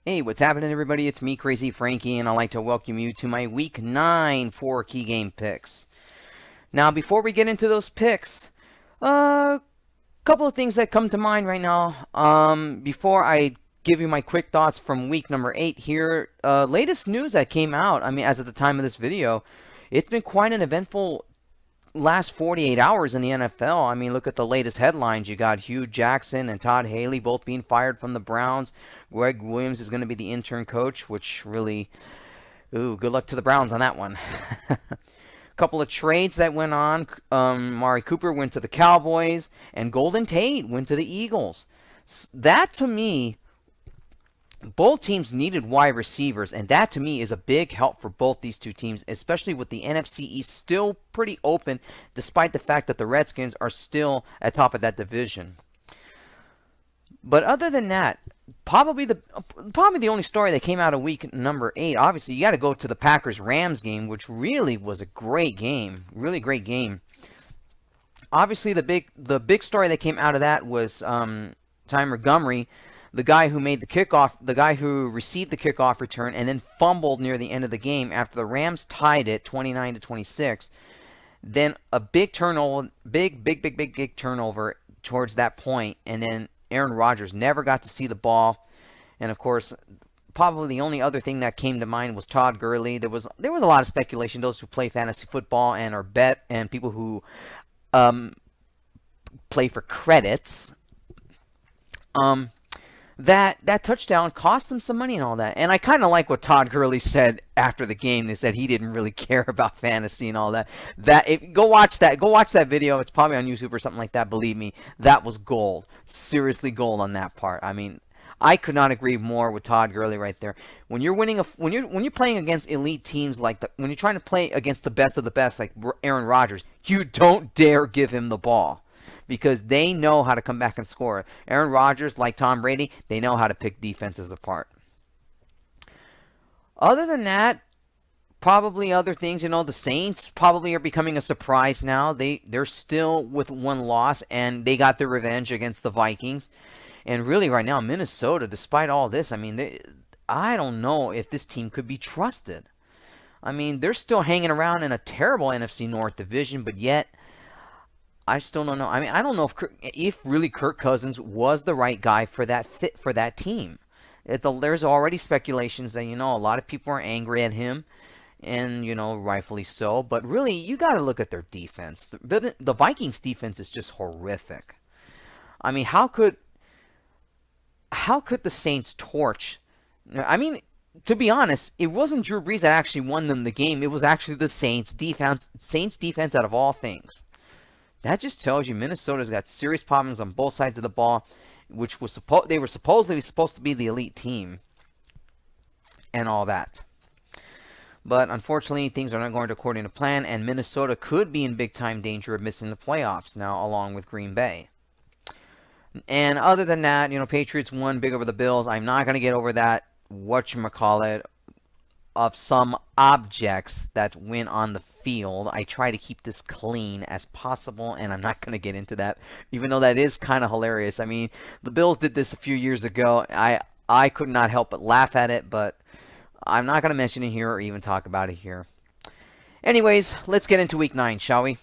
Hey, what's happening, everybody? It's me, Crazyfrankie, and I'd like to welcome you to my Week 9 4 key game picks. Now, before we get into those picks, a couple of things that come to mind right now. Before I give you my quick thoughts from week number 8 here, latest news that came out, as of the time of this video, it's been quite an eventful last 48 hours in the NFL. Look at the latest headlines. You got Hugh Jackson and Todd Haley both being fired from the Browns. Greg Williams is going to be the intern coach, which really, good luck to the Browns on that one. Couple of trades that went on. Mari Cooper went to the Cowboys, and Golden Tate went to the Eagles. That, to me, both teams needed wide receivers, and that to me is a big help for both these two teams, especially with the NFC East still pretty open, despite the fact that the Redskins are still at top of that division. But other than that, probably the only story that came out of week number 8, obviously you got to go to the Packers-Rams game, which really was a great game, really great game. Obviously the big story that came out of that was Ty Montgomery, the guy who made the kickoff, the guy who received the kickoff return and then fumbled near the end of the game after the Rams tied it 29-26. Then a big turnover, big turnover towards that point, and then Aaron Rodgers never got to see the ball. And of course, probably the only other thing that came to mind was Todd Gurley. There was a lot of speculation. Those who play fantasy football and are bet, and people who play for credits. That touchdown cost them some money and all that. And I kind of like what Todd Gurley said after the game. They said he didn't really care about fantasy and all that. Go watch that video. It's probably on YouTube or something like that. Believe me, that was gold. Seriously gold on that part. I could not agree more with Todd Gurley right there. When you're when you're playing against elite teams when you're trying to play against the best of the best like Aaron Rodgers, you don't dare give him the ball, because they know how to come back and score. Aaron Rodgers, like Tom Brady, they know how to pick defenses apart. Other than that, probably other things, the Saints probably are becoming a surprise now. They're still with one loss, and they got their revenge against the Vikings. And really right now, Minnesota, despite all this, I don't know if this team could be trusted. They're still hanging around in a terrible NFC North division, but yet I still don't know. I don't know if really Kirk Cousins was the right guy for that fit for that team. There's already speculations that, a lot of people are angry at him, and, rightfully so. But really, you got to look at their defense. The Vikings defense is just horrific. How could the Saints torch? To be honest, it wasn't Drew Brees that actually won them the game. It was actually the Saints defense. Saints defense out of all things. That just tells you Minnesota's got serious problems on both sides of the ball, which was they were supposedly supposed to be the elite team and all that. But unfortunately, things are not going according to plan, and Minnesota could be in big-time danger of missing the playoffs now, along with Green Bay. And other than that, Patriots won big over the Bills. I'm not going to get over that, whatchamacallit, of some objects that went on the field. I try to keep this clean as possible, and I'm not going to get into that, even though that is kind of hilarious. The Bills did this a few years ago. I could not help but laugh at it, but I'm not going to mention it here or even talk about it here. Anyways, let's get into Week 9, shall we?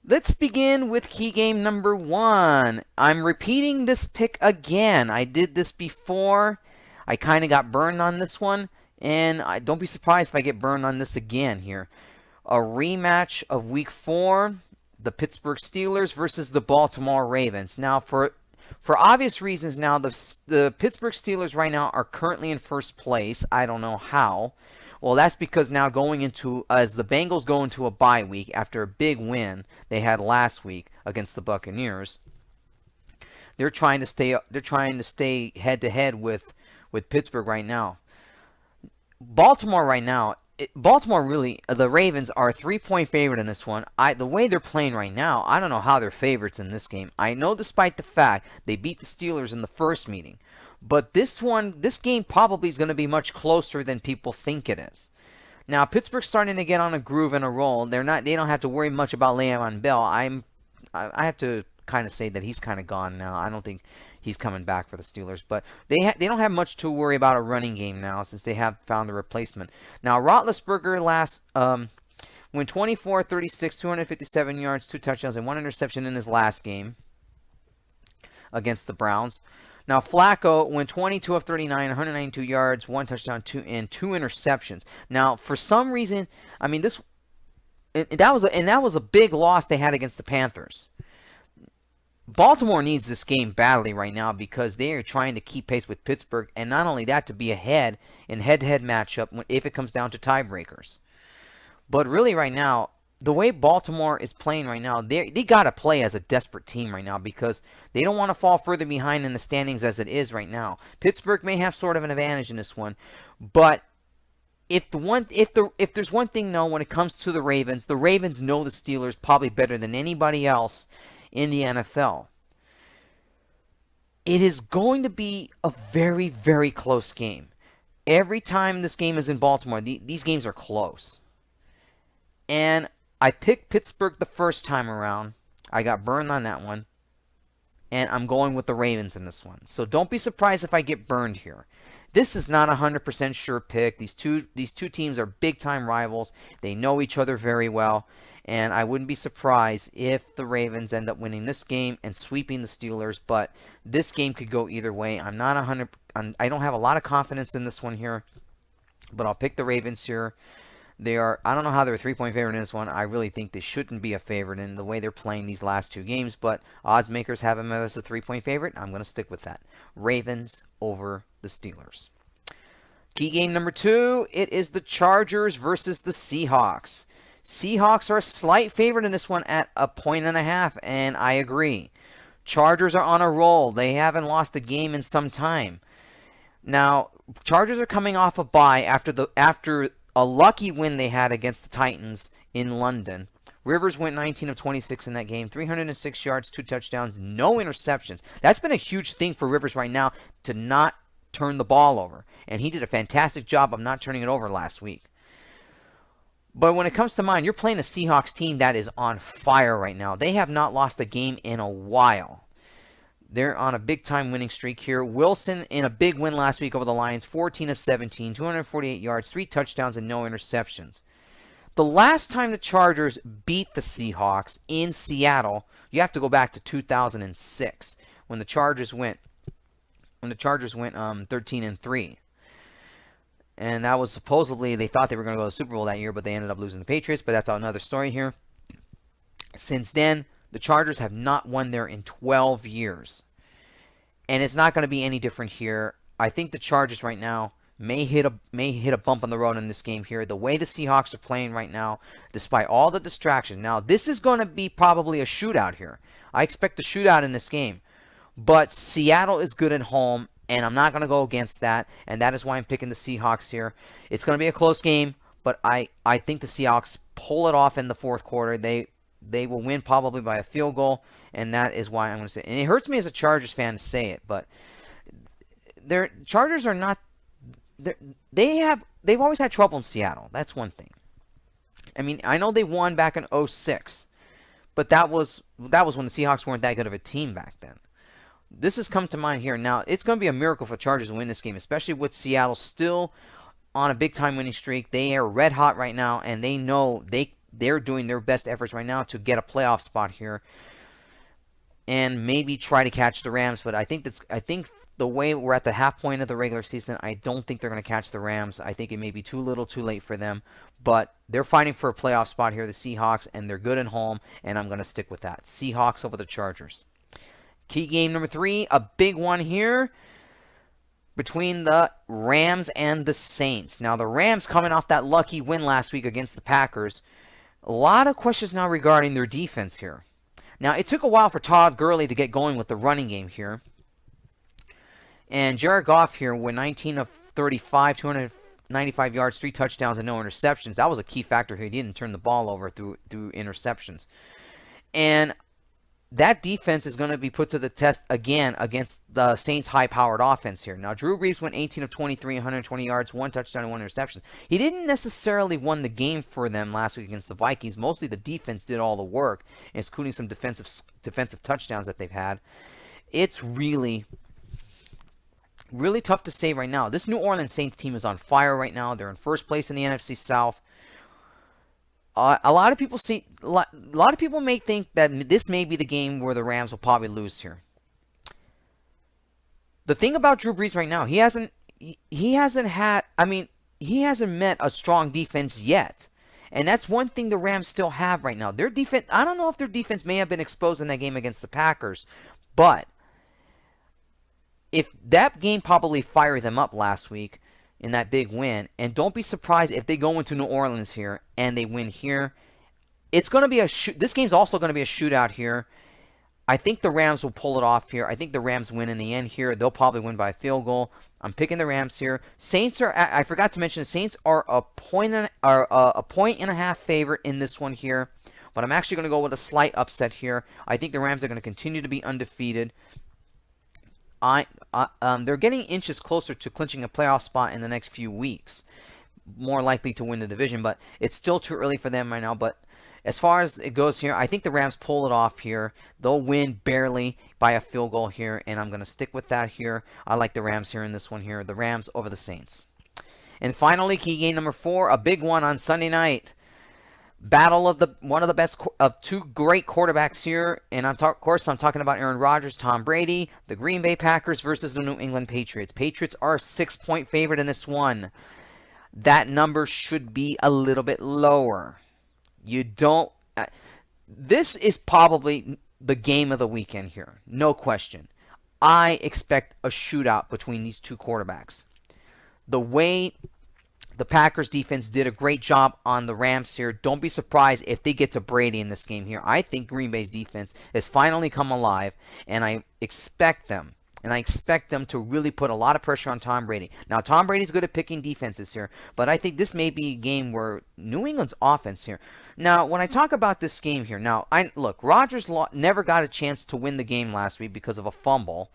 Let's begin with key game number 1. I'm repeating this pick again. I did this before. I kind of got burned on this one, and don't be surprised if I get burned on this again here. A rematch of Week 4, the Pittsburgh Steelers versus the Baltimore Ravens. Now, for obvious reasons now, the Pittsburgh Steelers right now are currently in first place. I don't know how. Well, that's because now as the Bengals go into a bye week after a big win they had last week against the Buccaneers, they're trying to stay head to head with Pittsburgh right now. Baltimore right now, the Ravens are a 3-point favorite in this one. The way they're playing right now, I don't know how they're favorites in this game. I know despite the fact they beat the Steelers in the first meeting. But this game probably is going to be much closer than people think it is. Now, Pittsburgh's starting to get on a groove and a roll. They don't have to worry much about Le'Veon Bell. I have to kind of say that he's kind of gone now. I don't think he's coming back for the Steelers. But they don't have much to worry about a running game now since they have found a replacement. Now, Roethlisberger went 24, 36, 257 yards, 2 touchdowns, and 1 interception in his last game against the Browns. Now, Flacco went 22 of 39, 192 yards, 1 touchdown, 2 interceptions. Now, for some reason, I mean, that was a big loss they had against the Panthers. Baltimore needs this game badly right now because they are trying to keep pace with Pittsburgh, and not only that, to be ahead in head-to-head matchup if it comes down to tiebreakers. But really right now, the way Baltimore is playing right now, they got to play as a desperate team right now because they don't want to fall further behind in the standings as it is right now. Pittsburgh may have sort of an advantage in this one, but if there's one thing when it comes to the Ravens know the Steelers probably better than anybody else in the NFL. It is going to be a very, very close game. Every time this game is in Baltimore, these games are close. And I picked Pittsburgh the first time around. I got burned on that one. And I'm going with the Ravens in this one. So don't be surprised if I get burned here. This is not a 100% sure pick. These two teams are big-time rivals. They know each other very well. And I wouldn't be surprised if the Ravens end up winning this game and sweeping the Steelers. But this game could go either way. I don't have a lot of confidence in this one here. But I'll pick the Ravens here. I don't know how they're a 3-point favorite in this one. I really think they shouldn't be a favorite in the way they're playing these last 2 games. But odds makers have them as a 3-point favorite. I'm going to stick with that. Ravens over the Steelers. Key game number 2, it is the Chargers versus the Seahawks. Seahawks are a slight favorite in this one at 1.5, and I agree. Chargers are on a roll. They haven't lost a game in some time. Now, Chargers are coming off a bye after a lucky win they had against the Titans in London. Rivers went 19 of 26 in that game, 306 yards, 2 touchdowns, no interceptions. That's been a huge thing for Rivers right now, to not turn the ball over. And he did a fantastic job of not turning it over last week. But when it comes to mine, you're playing a Seahawks team that is on fire right now. They have not lost a game in a while. They're on a big-time winning streak here. Wilson in a big win last week over the Lions, 14 of 17, 248 yards, 3 touchdowns, and no interceptions. The last time the Chargers beat the Seahawks in Seattle, you have to go back to 2006 when the Chargers went 13-3. And that was supposedly, they thought they were going to go to the Super Bowl that year, but they ended up losing the Patriots. But that's another story here. Since then, the Chargers have not won there in 12 years. And it's not going to be any different here. I think the Chargers right now may hit a bump on the road in this game here. The way the Seahawks are playing right now, despite all the distractions. Now, this is going to be probably a shootout here. I expect a shootout in this game. But Seattle is good at home, and I'm not going to go against that, and that is why I'm picking the Seahawks here. It's going to be a close game, but I think the Seahawks pull it off in the fourth quarter. They will win probably by a field goal, and that is why I'm going to say it. And it hurts me as a Chargers fan to say it, but their Chargers are not. They've always had trouble in Seattle. That's one thing. I mean, I know they won back in 2006, but that was when the Seahawks weren't that good of a team back then. This has come to mind here. Now, it's going to be a miracle for Chargers to win this game, especially with Seattle still on a big-time winning streak. They are red hot right now, and they know they're doing their best efforts right now to get a playoff spot here and maybe try to catch the Rams. But I think the way we're at the half point of the regular season, I don't think they're going to catch the Rams. I think it may be too little too late for them. But they're fighting for a playoff spot here, the Seahawks, and they're good at home, and I'm going to stick with that. Seahawks over the Chargers. Key game number 3, a big one here between the Rams and the Saints. Now, the Rams coming off that lucky win last week against the Packers. A lot of questions now regarding their defense here. Now, it took a while for Todd Gurley to get going with the running game here. And Jared Goff here went 19 of 35, 295 yards, 3 touchdowns, and no interceptions. That was a key factor here. He didn't turn the ball over through interceptions. And that defense is going to be put to the test again against the Saints' high-powered offense here. Now, Drew Brees went 18 of 23, 120 yards, 1 touchdown, and 1 interception. He didn't necessarily win the game for them last week against the Vikings. Mostly the defense did all the work, including some defensive touchdowns that they've had. It's really tough to say right now. This New Orleans Saints team is on fire right now. They're in first place in the NFC South. A lot of people may think that this may be the game where the Rams will probably lose here. The thing about Drew Brees right now, he hasn't met a strong defense yet. And that's one thing the Rams still have right now. Their defense, I don't know if their defense may have been exposed in that game against the Packers, but if that game probably fired them up last week in that big win, and don't be surprised if they go into New Orleans here and they win here. It's going to be this game's also going to be a shootout here. I think the Rams will pull it off here. I think the Rams win in the end here. They'll probably win by a field goal. I'm picking the Rams here. Saints are, I forgot to mention, the Saints are a point and a half favorite in this one here. But I'm actually going to go with a slight upset here. I think the Rams are going to continue to be undefeated. They're getting inches closer to clinching a playoff spot in the next few weeks. More likely to win the division, but it's still too early for them right now. But as far as it goes here, I think the Rams pull it off here. They'll win barely by a field goal here, and I'm going to stick with that here. I like the Rams here in this one here. The Rams over the Saints. And finally, key game number 4, a big one on Sunday night. Battle of one of the best of two great quarterbacks here, and of course I'm talking about Aaron Rodgers, Tom Brady, the Green Bay Packers versus the New England Patriots. Patriots are a 6-point favorite in this one. That number should be a little bit lower. This is probably the game of the weekend here, no question. I expect a shootout between these two quarterbacks. The way the Packers defense did a great job on the Rams here. Don't be surprised if they get to Brady in this game here. I think Green Bay's defense has finally come alive, and I expect them to really put a lot of pressure on Tom Brady. Now, Tom Brady's good at picking defenses here, but I think this may be a game where New England's offense here. Now, when I talk about this game here, look, Rodgers never got a chance to win the game last week because of a fumble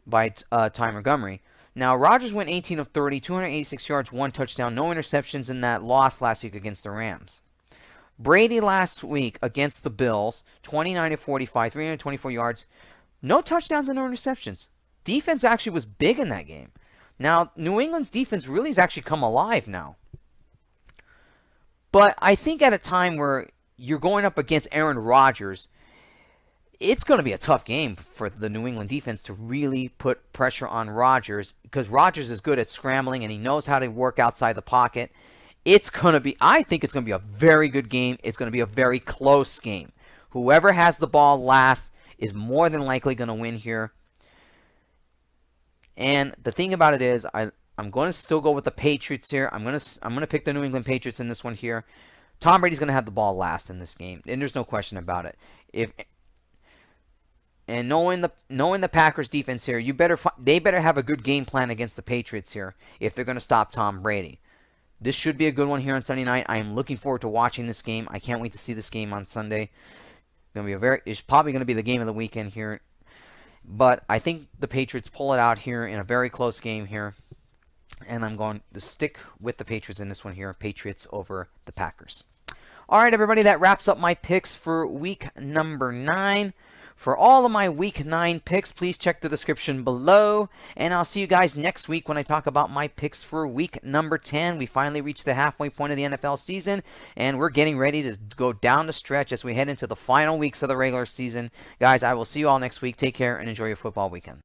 by Ty Montgomery. Now, Rodgers went 18 of 30, 286 yards, 1 touchdown, no interceptions in that loss last week against the Rams. Brady last week against the Bills, 29 of 45, 324 yards, no touchdowns and no interceptions. Defense actually was big in that game. Now, New England's defense really has actually come alive now. But I think at a time where you're going up against Aaron Rodgers, it's going to be a tough game for the New England defense to really put pressure on Rodgers, because Rodgers is good at scrambling and he knows how to work outside the pocket. I think it's going to be a very good game. It's going to be a very close game. Whoever has the ball last is more than likely going to win here. And the thing about it is, I'm going to still go with the Patriots here. I'm going to pick the New England Patriots in this one here. Tom Brady's going to have the ball last in this game, and there's no question about it. And knowing the Packers defense here, they better have a good game plan against the Patriots here if they're going to stop Tom Brady. This should be a good one here on Sunday night. I am looking forward to watching this game. I can't wait to see this game on Sunday. It's probably going to be the game of the weekend here. But I think the Patriots pull it out here in a very close game here. And I'm going to stick with the Patriots in this one here. Patriots over the Packers. All right, everybody, that wraps up my picks for week number 9. For all of my Week 9 picks, please check the description below. And I'll see you guys next week when I talk about my picks for Week number 10. We finally reached the halfway point of the NFL season, and we're getting ready to go down the stretch as we head into the final weeks of the regular season. Guys, I will see you all next week. Take care and enjoy your football weekend.